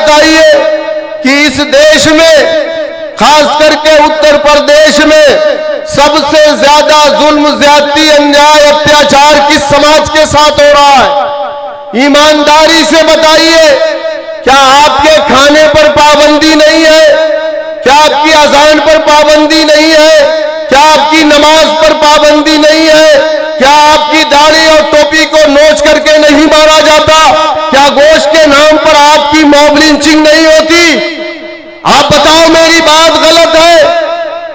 बताइए कि इस देश में, खास करके उत्तर प्रदेश में, सबसे ज्यादा जुल्म, ज्यादती, अन्याय, अत्याचार किस समाज के साथ हो रहा है? ईमानदारी से बताइए, क्या आपके खाने पर पाबंदी नहीं है? क्या आपकी अजान पर पाबंदी नहीं है? क्या आपकी नमाज पर पाबंदी नहीं है? क्या आपकी दाढ़ी और टोपी को नोच करके नहीं मारा जाता? क्या गोश्त के नाम पर आपकी मॉब लिंचिंग नहीं होती? आप बताओ, मेरी बात गलत है?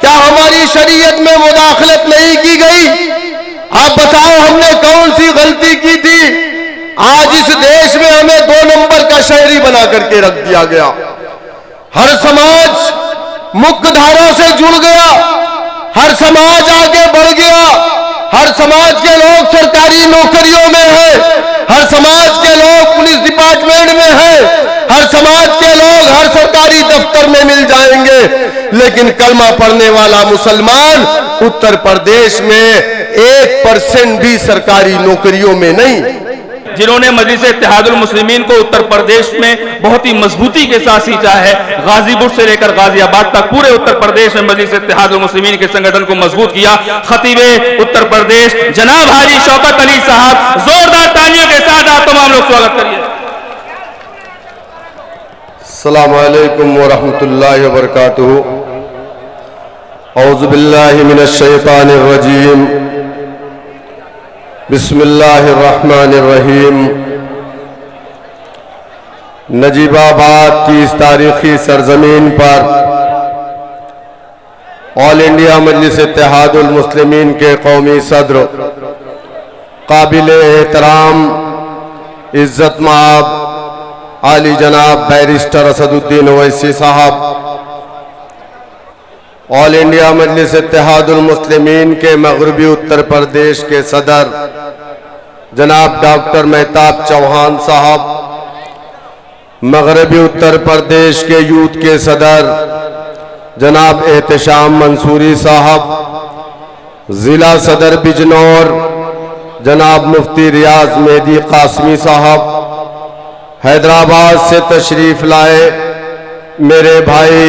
क्या हमारी शरीयत में मुदाखलत नहीं की गई? आप बताओ, हमने कौन सी गलती की थी? आज इस देश में हमें 2 नंबर का शहरी बना करके रख दिया गया। हर समाज मुख्य धारा से जुड़ गया, हर समाज आगे बढ़ गया, हर समाज के लोग सरकारी नौकरियों में हैं, हर समाज के लोग पुलिस डिपार्टमेंट में हैं, हर समाज के लोग हर सरकारी दफ्तर में मिल जाएंगे, लेकिन कलमा पढ़ने वाला मुसलमान उत्तर प्रदेश में 1% भी सरकारी नौकरियों में नहीं। जिन्होंने मजलिस इत्तेहादुल मुस्लिमीन को उत्तर प्रदेश में बहुत ही मजबूती के साथ सींचा है, गाजीपुर से लेकर गाजियाबाद तक पूरे उत्तर प्रदेश में मजलिस इत्तेहादुल मुस्लिमीन के संगठन को मजबूत किया। खतीबे उत्तर प्रदेश जनाब हाजी शौकत अली साहब, जोरदार तालियों के साथ आप तमाम लोग स्वागत करिए। अस्सलामु अलैकुम व रहमतुल्लाहि व बरकातुहू। औज़ु बिल्लाहि मिनश शैतानिर रजीम। बिस्मिल्लाहिर्रहमानिर्रहीम। नजीबाबाद की इस तारीखी सरजमीन पर ऑल इंडिया मजलिस इत्तेहादुल मुस्लिमीन के कौमी सदर, काबिले एहतराम, इज्जत माब आली जनाब बैरिस्टर असदुद्दीन ओवैसी साहब, ऑल इंडिया मजलिस इत्तेहादुल मुस्लिमीन के मगरबी उत्तर प्रदेश के सदर जनाब डॉक्टर मेहताब चौहान साहब, मगरबी उत्तर प्रदेश के यूथ के सदर जनाब एहतशाम मंसूरी साहब, जिला सदर बिजनौर जनाब मुफ्ती रियाज मेहदी कासमी साहब, हैदराबाद से तशरीफ लाए मेरे भाई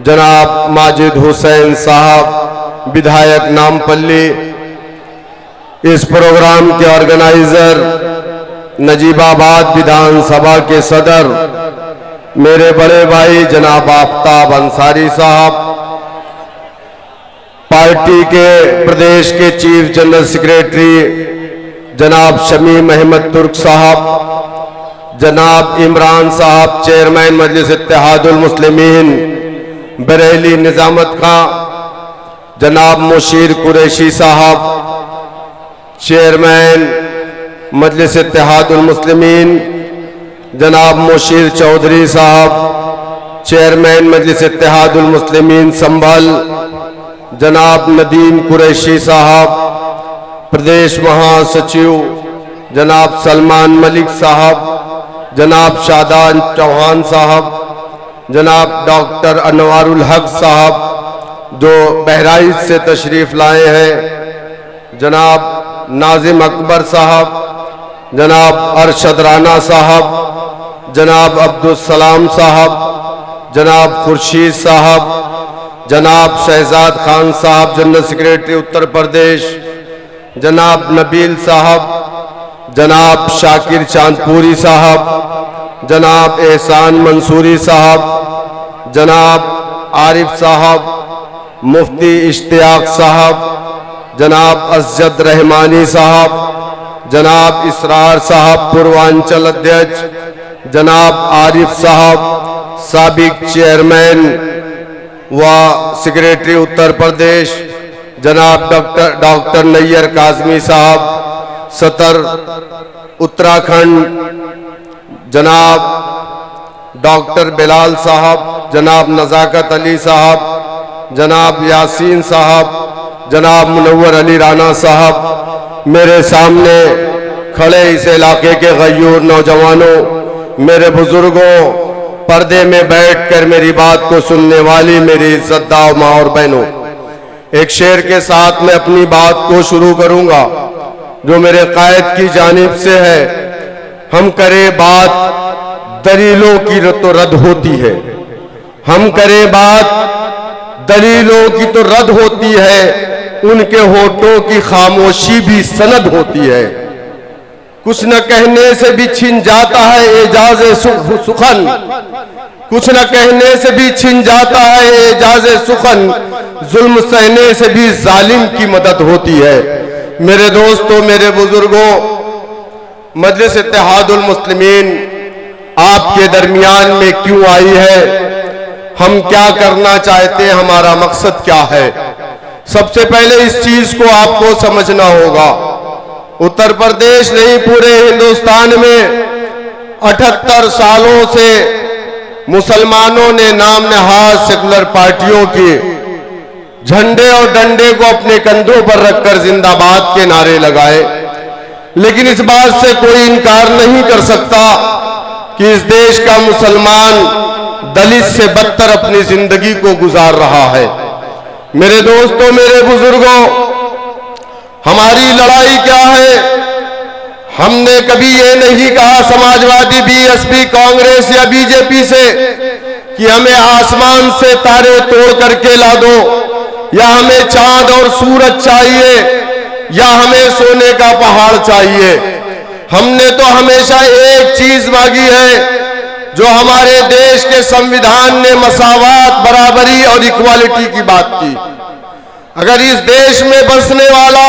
जनाब माजिद हुसैन साहब, विधायक नामपल्ली, इस प्रोग्राम के ऑर्गेनाइजर नजीबाबाद विधानसभा के सदर मेरे बड़े भाई जनाब आफ्ताब अंसारी साहब, पार्टी के प्रदेश के चीफ जनरल सेक्रेटरी जनाब शमीम अहमद तुर्क साहब, जनाब इमरान साहब चेयरमैन मजलिस इत्तेहादुल मुस्लिमीन बरेली निजामत खां, जनाब मुशीर कुरैशी साहब चेयरमैन मजलिस इत्तेहादुल मुस्लिमीन, जनाब मुशीर चौधरी साहब चेयरमैन मजलिस इत्तेहादुल मुस्लिमीन संभल, जनाब नदीम कुरैशी साहब प्रदेश महासचिव, जनाब सलमान मलिक साहब, जनाब शादान चौहान साहब, जनाब डॉक्टर अनवारुल हक साहब जो बहराइच से तशरीफ लाए हैं, जनाब नाजिम अकबर साहब, जनाब अरशद राना साहब, जनाब अब्दुल सलाम साहब, जनाब खुर्शीद साहब, जनाब शहजाद खान साहब जनरल सेक्रेटरी उत्तर प्रदेश, जनाब नबील साहब, जनाब शाकिर चांदपुरी साहब, जनाब एहसान मंसूरी साहब, जनाब आरिफ साहब, मुफ्ती इश्तियाक साहब, जनाब असजद रहमानी साहब, जनाब इसरार साहब पूर्वांचल अध्यक्ष, जनाब आरिफ साहब साबिक चेयरमैन व सेक्रेटरी उत्तर प्रदेश, जनाब डॉक्टर नैयर काजमी साहब सतर उत्तराखंड, जनाब डॉक्टर बिलाल साहब, जनाब नज़ाकत अली साहब, जनाब यासीन साहब, जनाब मुनव्वर अली राना साहब, मेरे सामने खड़े इस इलाके के गयूर नौजवानों, मेरे बुजुर्गों, पर्दे में बैठकर मेरी बात को सुनने वाली मेरी इज्जतदार माँ और बहनों, एक शेर के साथ मैं अपनी बात को शुरू करूंगा जो मेरे कायद की जानिब से है। हम करे बात दलीलों की तो रद्द होती है, हम करें बात दलीलों की तो रद्द होती है, उनके होठों की खामोशी भी सनद होती है। कुछ न कहने से भी छिन जाता है एजाज सुखन, कुछ न कहने से भी छिन जाता है एजाज सुखन, जुल्म सहने से भी जालिम की मदद होती है। मेरे दोस्तों, मेरे बुजुर्गों, मजलिस इत्तेहादुल मुस्लिमीन आपके दरमियान में क्यों आई है, हम क्या करना चाहते हैं, हमारा मकसद क्या है, सबसे पहले इस चीज को आपको समझना होगा। उत्तर प्रदेश नहीं, पूरे हिंदुस्तान में 78 सालों से मुसलमानों ने नाम नहाज सेकुलर पार्टियों के झंडे और डंडे को अपने कंधों पर रखकर जिंदाबाद के नारे लगाए, लेकिन इस बात से कोई इनकार नहीं कर सकता कि इस देश का मुसलमान दलित से बदतर अपनी जिंदगी को गुजार रहा है। मेरे दोस्तों, मेरे बुजुर्गों, हमारी लड़ाई क्या है? हमने कभी ये नहीं कहा समाजवादी, बीएसपी, कांग्रेस या बीजेपी से कि हमें आसमान से तारे तोड़ करके ला दो, या हमें चांद और सूरज चाहिए, या हमें सोने का पहाड़ चाहिए। हमने तो हमेशा एक चीज मांगी है जो हमारे देश के संविधान ने मसावात, बराबरी और इक्वालिटी की बात की। अगर इस देश में बसने वाला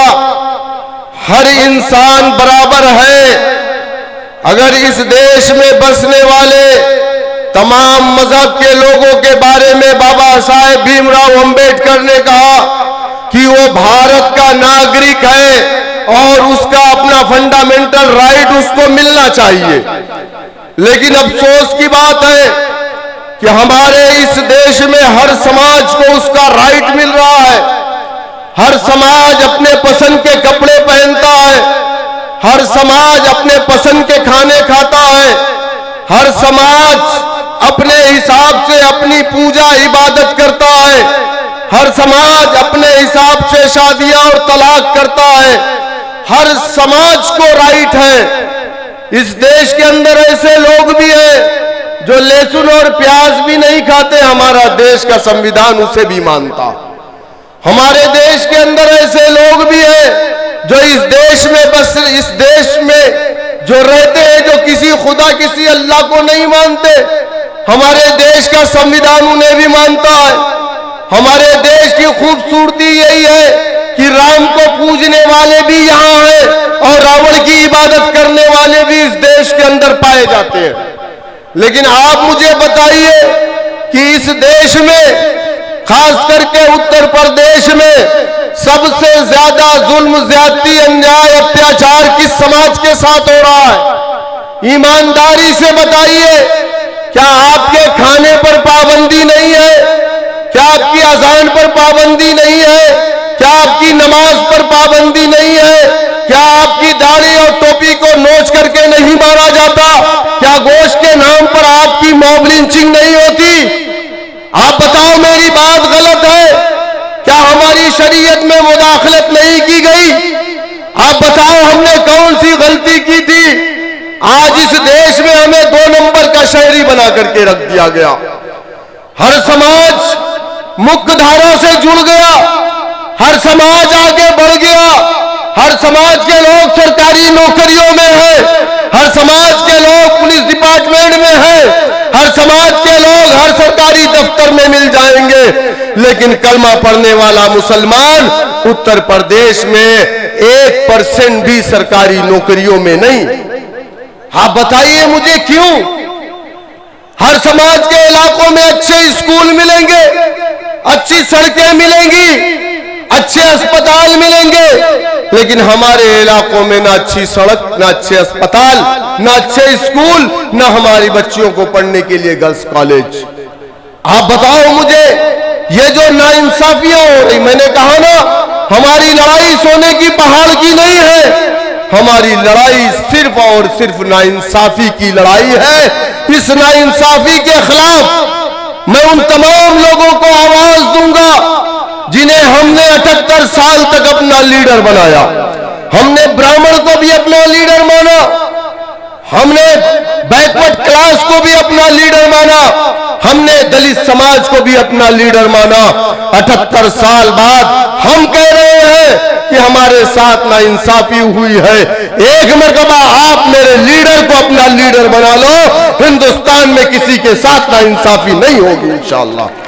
हर इंसान बराबर है, अगर इस देश में बसने वाले तमाम मजहब के लोगों के बारे में बाबा साहेब भीमराव अंबेडकर ने कहा कि वो भारत का नागरिक है और उसका अपना फंडामेंटल राइट उसको मिलना चाहिए, लेकिन अफसोस की बात है कि हमारे इस देश में हर समाज को उसका राइट मिल रहा है। हर समाज अपने पसंद के कपड़े पहनता है, हर समाज अपने पसंद के खाने खाता है, हर समाज अपने हिसाब से अपनी पूजा इबादत करता है, हर समाज अपने हिसाब से शादियां और तलाक करता है। हर समाज को राइट है। इस देश के अंदर ऐसे लोग भी हैं जो लहसुन और प्याज भी नहीं खाते, हमारा देश का संविधान उसे भी मानता। हमारे देश के अंदर ऐसे लोग भी हैं जो इस देश में बस इस देश में जो रहते हैं, जो किसी खुदा, किसी अल्लाह को नहीं मानते, हमारे देश का संविधान उन्हें भी मानता है। हमारे देश की खूबसूरती यही है कि राम को पूजने वाले भी यहाँ हैं और रावण की इबादत करने वाले भी इस देश के अंदर पाए जाते हैं। लेकिन आप मुझे बताइए कि इस देश में, खास करके उत्तर प्रदेश में, सबसे ज्यादा जुल्म, ज्यादती, अन्याय, अत्याचार किस समाज के साथ हो रहा है? ईमानदारी से बताइए, क्या आपके खाने पर पाबंदी नहीं है? क्या आपकी अजान पर पाबंदी नहीं है? क्या आपकी नमाज पर पाबंदी नहीं है? क्या आपकी दाढ़ी और टोपी को नोच करके नहीं मारा जाता? क्या गोश्त के नाम पर आपकी मॉब लिंचिंग नहीं होती? आप बताओ, मेरी बात गलत है? क्या हमारी शरीयत में मुदाखलत नहीं की गई? आप बताओ, हमने कौन सी गलती की थी? आज इस देश में हमें 2 नंबर का शहरी बना करके रख दिया गया। हर समाज मुख्य धारा से जुड़ गया, हर समाज आगे बढ़ गया, हर समाज के लोग सरकारी नौकरियों में हैं, हर समाज के लोग पुलिस डिपार्टमेंट में हैं, हर समाज के लोग हर सरकारी दफ्तर में मिल जाएंगे, लेकिन कलमा पढ़ने वाला मुसलमान उत्तर प्रदेश में 1% भी सरकारी नौकरियों में नहीं। आप बताइए मुझे क्यों? हर समाज के इलाकों में अच्छे स्कूल मिलेंगे, अच्छी सड़कें मिलेंगी, अच्छे अस्पताल मिलेंगे, लेकिन हमारे इलाकों में ना अच्छी सड़क, ना अच्छे अस्पताल, ना अच्छे स्कूल, ना हमारी बच्चियों को पढ़ने के लिए गर्ल्स कॉलेज। आप बताओ मुझे, ये जो नाइंसाफियां हो रही, मैंने कहा ना, हमारी लड़ाई सोने की पहाड़ की नहीं है, हमारी लड़ाई सिर्फ और सिर्फ नाइंसाफी की लड़ाई है। इस नाइंसाफी के खिलाफ मैं उन तमाम लोगों को आवाज दूंगा जिन्हें हमने 78 साल तक अपना लीडर बनाया। हमने ब्राह्मण को भी अपना लीडर माना, हमने बैकवर्ड क्लास को भी अपना लीडर माना, हमने दलित समाज को भी अपना लीडर माना। 78 साल बाद हम कह रहे हैं कि हमारे साथ नाइंसाफी हुई है। एक मरतबा आप मेरे लीडर को अपना लीडर बना लो, हिंदुस्तान में किसी के साथ नाइंसाफी नहीं होगी इंशाअल्लाह।